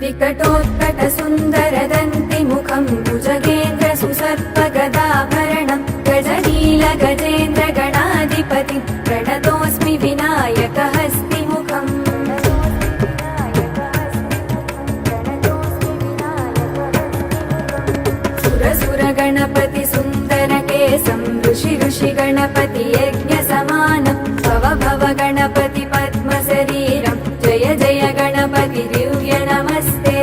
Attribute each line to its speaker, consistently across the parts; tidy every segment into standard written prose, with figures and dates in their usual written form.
Speaker 1: विकटोत्कटसुन्दरदन्तिमुखं भुजगेन्द्रसुसर्पगदाभरणं गजनीलगजेन्द्रगणाधिपतिं प्रणतोऽस्मि विनायकहस्तिमुखम् सुरसुरगणपति सुन्दरकेशं ऋषि गणपति यज्ञसमानं भव भव गणपति पद्मशरीरं जय जय गणपति दिव्य नमस्ते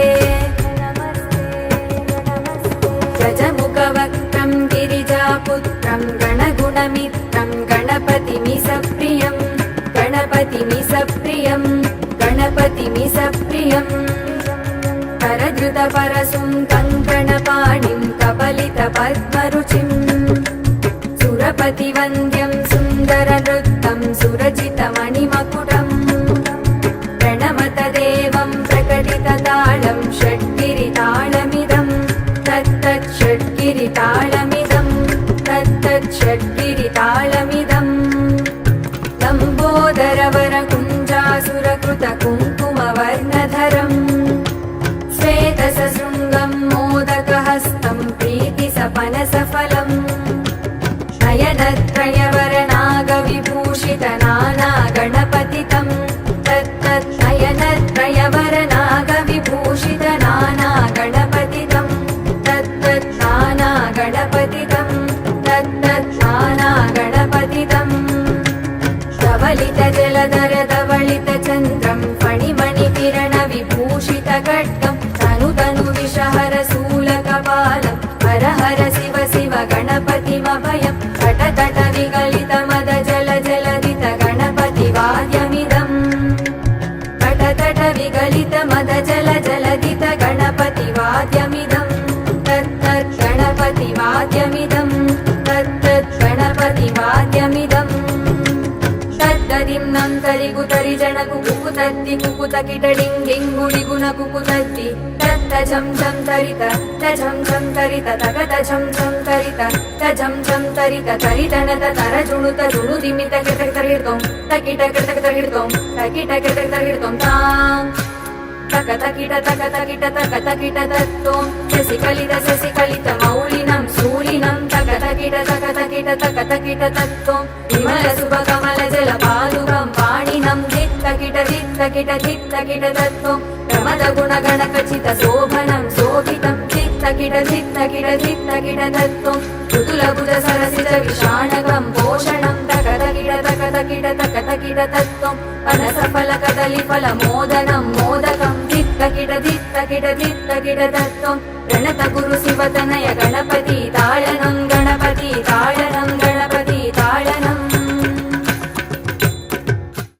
Speaker 1: गजमुखवक्त्रं गिरिजापुत्रं गणगुणमित्रं गणपतिमिसप्रियं गणपतिमिसप्रियं गणपतिमिसप्रियं करधृतपरशुं कङ्कणपाणिं कपलितपद्मरुचिं सुरपतिवन्द्यं सुन्दरनृत्तं सुरचितमणिमकुटम् प्रणमतदेवं प्रकटिततालं षड्गिरितालमिदं तत्तत् षड्गिरितालमिदं तत्तत् षड्गिरितालमिदम् लम्बोदरवरकुञ्जासुरकृतकुङ्कुमवर्णधरम् श्वेतसशृङ्गं मोदकहस्तं प्रीतिसपनसफलम् नयनत्रयवरनागविभूषितनानागणपतितं तत्तत् नयनत्रयवरनागविभूषितनानागणपतितं तत्तत् नानागणपतितं तत्तत् नानागणपतितं धवलितजलधरधवलितचन्द्रं फणिमणिकिरणविभूषितखड्गं तनुतनुविषहरशूलकपालं हर हर शिव शिव गणपतिमभयं तटतट विगलितमदजलजलधित गणपतिवाद्यमिदं तटतट विगलितमदजलजलधित गणपतिवाद्यमिदं तत्तत् गणपतिवाद्यमिदं तत्तत् गणपतिवाद्यमिदम् तद्ददिं तरिगुतरि जनकुकुतद्दि कुकुतकिटडिङ्गिङ्गुडिगुणकुकुतद्दि तत्तझं झं तरित तझं झं तरित तगतझं झं तरित तझं झं तरित तरितनत तरजुणुत जुणुदिमित किटकिटकिटकिटों तकिटकिटकिटकिटों तकिटकिटकिटकिटों तां तकतकिट तकतकिट तकतकिट तत्तों शशिकलित मौलिनं शूलिनं तकतकिट तकतकिट तकतकिट तत्तों विमलसुभकमलजलपादुकं पाणिनं धित्तकिट धित्तकिट धित्तकिट तत्तों प्रमदगुणगणखचितशोभनं शोभितं धित्तकिट धित्तकिट धित्तकिट तत्तों मृदुलभुजसरसिजविषाणकं पोषणं तकतकिट तकतकिट तकतकिट तत्तों पनसफलकदलीफलमोदनं मोदकं धित्तकिट धित्तकिट धित्तकिट तत्तों प्रणतगुरुशिवतनय गणपति